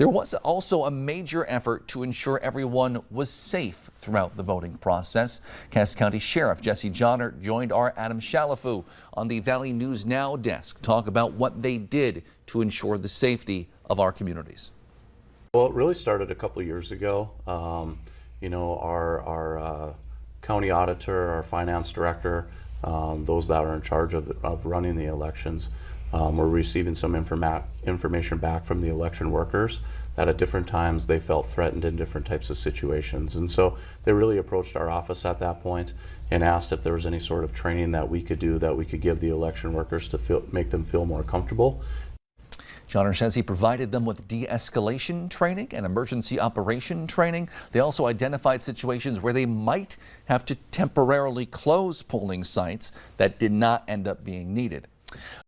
There was also a major effort to ensure everyone was safe throughout the voting process. Cass County Sheriff Jesse Johnner joined our Adam Shalafu on the Valley News Now desk to talk about what they did to ensure the safety of our communities. Well, it really started a couple of years ago. Our county auditor, our finance director, those that are in charge of running the elections, were receiving some information back from the election workers that at different times they felt threatened in different types of situations. And so they really approached our office at that point and asked if there was any sort of training that we could do, that we could give the election workers to make them feel more comfortable. Johnner says he provided them with de-escalation training and emergency operation training. They also identified situations where they might have to temporarily close polling sites that did not end up being needed.